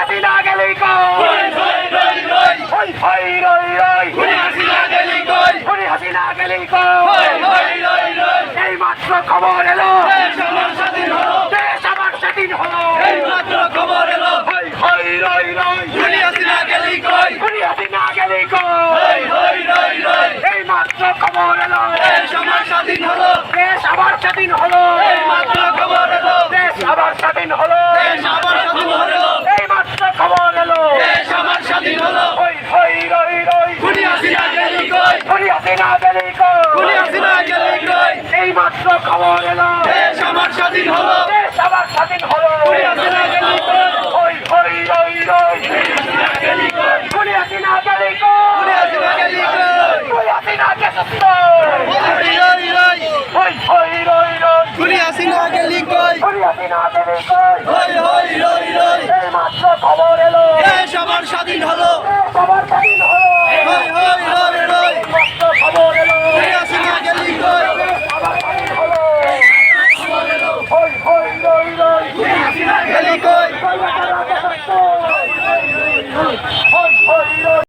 হাসিনা গেলি কই হই হই রই রই খুনি হাসিনা গেলি কই খুনি হাসিনা গেলি কই হই রই রই এই মাত্র খবর এলো দেশ আমার স্বাধীন হলো দেশ আমার স্বাধীন হলো এই মাত্র খবর এলো হই হই রই রই খুনি হাসিনা গেলি কই খুনি হাসিনা গেলি কই হই রই রই এই মাত্র খবর এলো দেশ আমার স্বাধীন হলো দেশ আমার স্বাধীন হলো